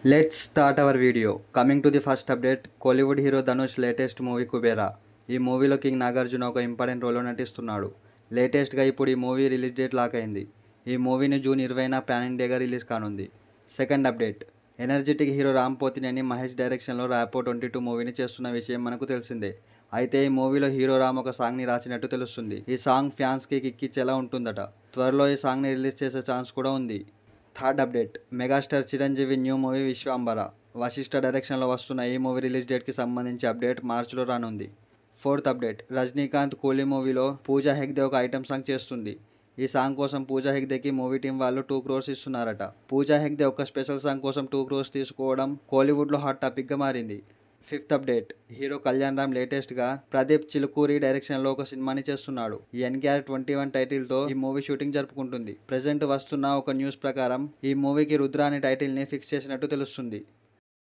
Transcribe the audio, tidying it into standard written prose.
Let's start our video. Coming to the first update, Kollywood hero Dhanush latest movie Kubera. ఈ మూవీలో king Nagarjuna ఒక important రోల్లో నటిస్తున్నాడు. లేటెస్ట్గా ఇప్పుడు ఈ మూవీ రిలీజ్ డేట్ లాక్ అయింది. ఈ మూవీని జూన్ 20న పాన్ ఇండియాగా రిలీజ్ కానుంది. Second update, energetic hero Ram Pothineni Mahesh డైరెక్షన్లో ర్యాపో 22 మూవీని చేస్తున్న విషయం మనకు తెలిసిందే. అయితే ఈ మూవీలో హీరో రామ్ ఒక సాంగ్ని రాసినట్టు తెలుస్తుంది. ఈ సాంగ్ ఫ్యాన్స్కి కిక్కిచ్చేలా ఉంటుందట. త్వరలో ఈ సాంగ్ని రిలీజ్ చేసే ఛాన్స్ కూడా ఉంది. Third update, megastar Chiranjeevi new movie Vishwambhara Vashishta డైరెక్షన్లో వస్తున్న ఈ మూవీ రిలీజ్ డేట్కి సంబంధించి అప్డేట్ మార్చిలో రానుంది. ఫోర్త్ అప్డేట్, రజనీకాంత్ కూలీ మూవీలో పూజా హెగ్దే ఒక ఐటమ్ సాంగ్ చేస్తుంది. ఈ సాంగ్ కోసం పూజా హెగ్దేకి మూవీ టీం వాళ్ళు 2 crores ఇస్తున్నారట. పూజా హెగ్దే ఒక స్పెషల్ సాంగ్ కోసం 2 crores తీసుకోవడం కోలీవుడ్లో హాట్ టాపిక్గా మారింది. Fifth update, hero Kalyan Ram లేటెస్ట్గా ప్రదీప్ చిలుకూరి డైరెక్షన్లో ఒక సినిమాని చేస్తున్నాడు. ఎన్కేఆర్ 21 టైటిల్తో ఈ మూవీ షూటింగ్ జరుపుకుంటుంది. ప్రెజెంట్ వస్తున్న ఒక న్యూస్ ప్రకారం ఈ మూవీకి రుద్ర అనే టైటిల్ని ఫిక్స్ చేసినట్టు తెలుస్తుంది.